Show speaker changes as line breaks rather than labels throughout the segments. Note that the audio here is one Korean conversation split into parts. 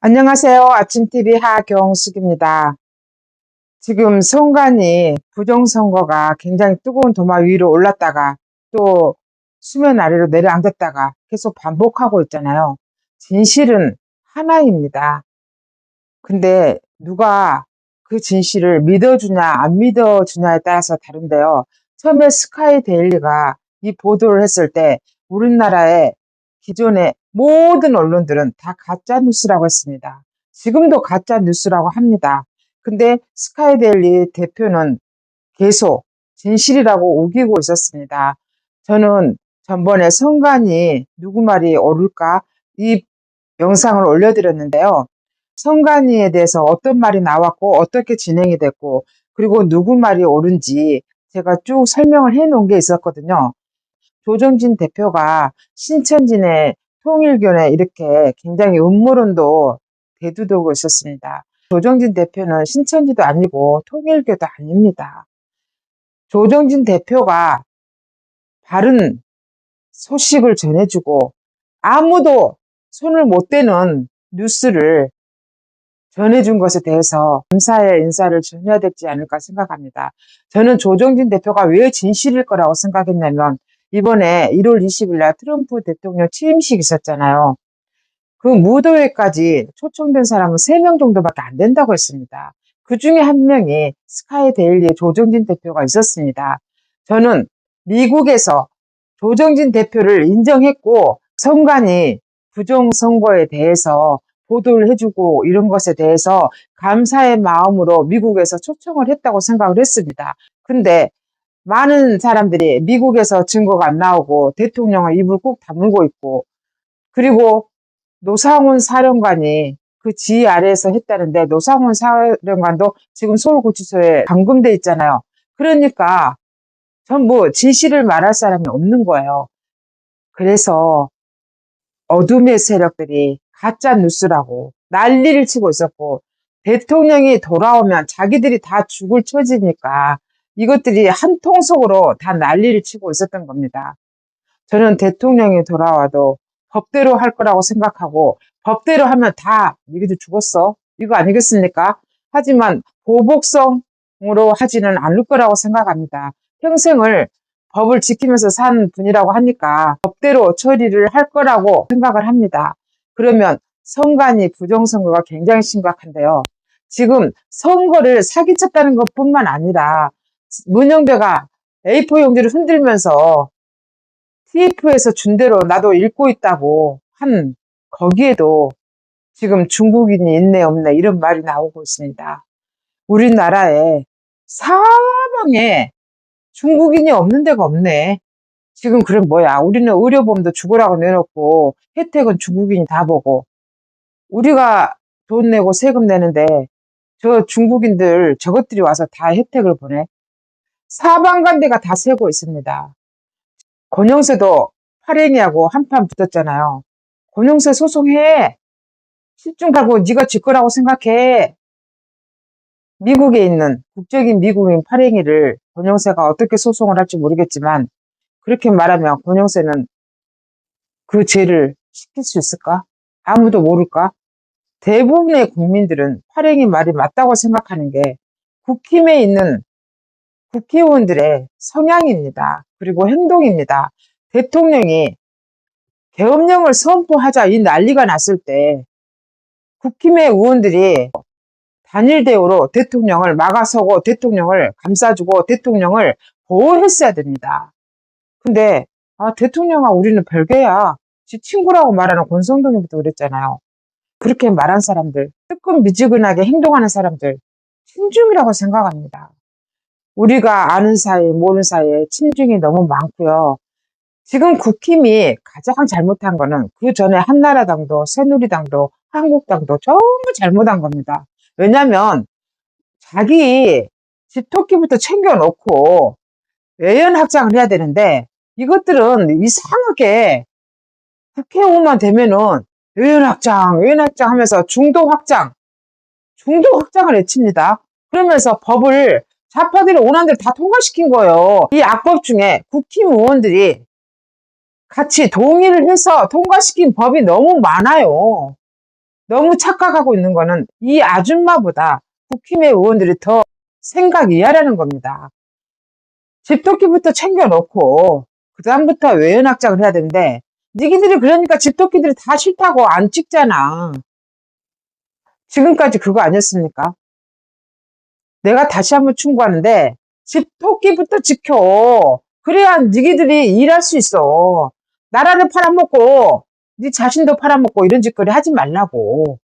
안녕하세요. 아침TV 하경숙입니다. 지금 선관위 부정선거가 굉장히 뜨거운 도마 위로 올랐다가 또 수면 아래로 내려앉았다가 계속 반복하고 있잖아요. 진실은 하나입니다. 근데 누가 그 진실을 믿어주냐 안 믿어주냐에 따라서 다른데요. 처음에 스카이 데일리가 이 보도를 했을 때 우리나라의 기존의 모든 언론들은 다 가짜 뉴스라고 했습니다. 지금도 가짜 뉴스라고 합니다. 근데 스카이 데일리 대표는 계속 진실이라고 우기고 있었습니다. 저는 전번에 선관위 누구 말이 옳을까 이 영상을 올려드렸는데요. 선관위에 대해서 어떤 말이 나왔고 어떻게 진행이 됐고 그리고 누구 말이 옳은지 제가 쭉 설명을 해 놓은 게 있었거든요. 조정진 대표가 신천지내 통일교내 이렇게 굉장히 음모론도 대두되고 있었습니다. 조정진 대표는 신천지도 아니고 통일교도 아닙니다. 조정진 대표가 바른 소식을 전해주고 아무도 손을 못 대는 뉴스를 전해준 것에 대해서 감사의 인사를 전해야 되지 않을까 생각합니다. 저는 조정진 대표가 왜 진실일 거라고 생각했냐면 이번에 1월 20일 날 트럼프 대통령 취임식 있었잖아요. 그 무도회까지 초청된 사람은 3명 정도밖에 안 된다고 했습니다. 그 중에 한 명이 스카이 데일리의 조정진 대표가 있었습니다. 저는 미국에서 조정진 대표를 인정했고 선관위 부정선거에 대해서 보도를 해주고 이런 것에 대해서 감사의 마음으로 미국에서 초청을 했다고 생각을 했습니다. 근데 많은 사람들이 미국에서 증거가 안 나오고 대통령은 입을 꾹 다물고 있고 그리고 노상훈 사령관이 그 지휘 아래에서 했다는데 노상훈 사령관도 지금 서울구치소에 감금돼 있잖아요. 그러니까 전부 진실을 말할 사람이 없는 거예요. 그래서 어둠의 세력들이 가짜 뉴스라고 난리를 치고 있었고 대통령이 돌아오면 자기들이 다 죽을 처지니까 이것들이 한 통속으로 다 난리를 치고 있었던 겁니다. 저는 대통령이 돌아와도 법대로 할 거라고 생각하고 법대로 하면 다 니희들 죽었어 이거 아니겠습니까? 하지만 보복성으로 하지는 않을 거라고 생각합니다. 평생을 법을 지키면서 산 분이라고 하니까 법대로 처리를 할 거라고 생각을 합니다. 그러면 선관위 부정선거가 굉장히 심각한데요. 지금 선거를 사기쳤다는 것뿐만 아니라 문영배가 A4 용지를 흔들면서 TF에서 준 대로 나도 읽고 있다고 한 거기에도 지금 중국인이 있네 없네 이런 말이 나오고 있습니다. 우리나라에 사방에 중국인이 없는 데가 없네. 지금 그럼 뭐야? 우리는 의료보험도 죽으라고 내놓고 혜택은 중국인이 다 보고 우리가 돈 내고 세금 내는데 저 중국인들 저것들이 와서 다 혜택을 보내. 사방간대가 다 세고 있습니다. 권영세도 팔행이하고 한판 붙었잖아요. 권영세 소송해. 실종 가고 네가 질 거라고 생각해. 미국에 있는 국적인 미국인 팔행이를 권영세가 어떻게 소송을 할지 모르겠지만 그렇게 말하면 권영세는 그 죄를 시킬 수 있을까? 아무도 모를까? 대부분의 국민들은 팔행이 말이 맞다고 생각하는 게 국힘에 있는 국회의원들의 성향입니다. 그리고 행동입니다. 대통령이 계엄령을 선포하자 이 난리가 났을 때 국힘의 의원들이 단일 대우로 대통령을 막아서고 대통령을 감싸주고 대통령을 보호했어야 됩니다. 근데 대통령아 우리는 별개야. 지 친구라고 말하는 권성동이부터 그랬잖아요. 그렇게 말한 사람들, 뜨끔미지근하게 행동하는 사람들 친중이라고 생각합니다. 우리가 아는 사이 모르는 사이에 친중이 너무 많고요. 지금 국힘이 가장 잘못한 거는 그 전에 한나라당도 새누리당도 한국당도 전부 잘못한 겁니다. 왜냐면 자기 집토끼부터 챙겨놓고 외연 확장을 해야 되는데 이것들은 이상하게 국회의원만 되면은 외연 확장 하면서 중도 확장을 외칩니다. 그러면서 법을 좌파들이 원하는 대로 다 통과시킨 거예요. 이 악법 중에 국힘 의원들이 같이 동의를 해서 통과시킨 법이 너무 많아요. 너무 착각하고 있는 거는 이 아줌마보다 국힘의 의원들이 더 생각 이하라는 겁니다. 집토끼부터 챙겨놓고 그 다음부터 외연확장을 해야 되는데 니기들이 그러니까 집토끼들이 다 싫다고 안 찍잖아. 지금까지 그거 아니었습니까? 내가 다시 한번 충고하는데 집토끼부터 지켜. 그래야 니기들이 일할 수 있어. 나라를 팔아먹고 니 자신도 팔아먹고 이런 짓거리 하지 말라고.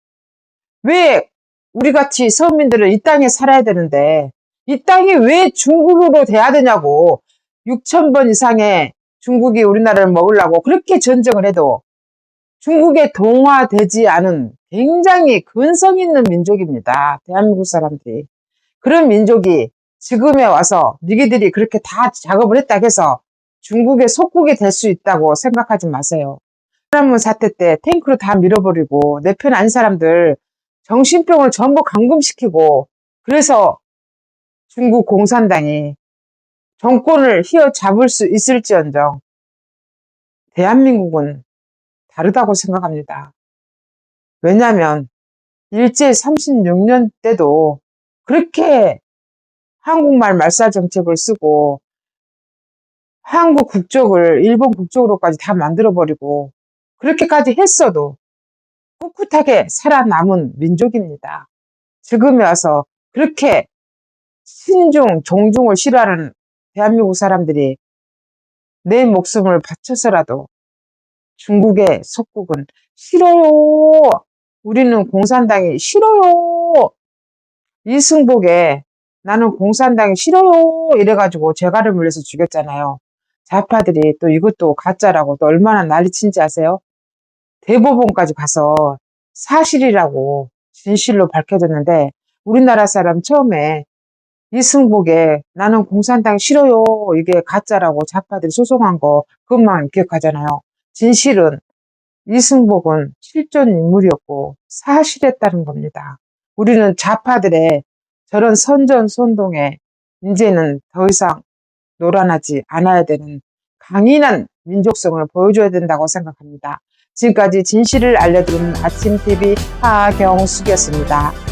왜 우리같이 서민들은 이 땅에 살아야 되는데 이 땅이 왜 중국으로 돼야 되냐고. 6,000번 이상의 중국이 우리나라를 먹으려고 그렇게 전쟁을 해도 중국에 동화되지 않은 굉장히 근성 있는 민족입니다. 대한민국 사람들이. 그런 민족이 지금에 와서 니기들이 그렇게 다 작업을 했다고 해서 중국의 속국이 될 수 있다고 생각하지 마세요.天安문 사태 때 탱크로 다 밀어버리고 내 편 아닌 사람들 정신병을 전부 감금시키고 그래서 중국 공산당이 정권을 휘어잡을 수 있을지언정 대한민국은 다르다고 생각합니다. 왜냐하면 일제 36년 때도 그렇게 한국말 말살 정책을 쓰고 한국 국적을 일본 국적으로까지 다 만들어버리고 그렇게까지 했어도 꿋꿋하게 살아남은 민족입니다. 지금에 와서 그렇게 신중, 종중을 싫어하는 대한민국 사람들이 내 목숨을 바쳐서라도 중국의 속국은 싫어요. 우리는 공산당이 싫어요. 이승복에 나는 공산당이 싫어요. 이래가지고 재갈을 물려서 죽였잖아요. 좌파들이 또 이것도 가짜라고 또 얼마나 난리친지 아세요? 대법원까지 가서 사실이라고 진실로 밝혀졌는데 우리나라 사람 처음에 이승복에 나는 공산당 싫어요. 이게 가짜라고 좌파들이 소송한 거 그것만 기억하잖아요. 진실은 이승복은 실존 인물이었고 사실했다는 겁니다. 우리는 좌파들의 저런 선전선동에 이제는 더 이상 노란하지 않아야 되는 강인한 민족성을 보여줘야 된다고 생각합니다. 지금까지 진실을 알려드리는 아침TV 하경숙이었습니다.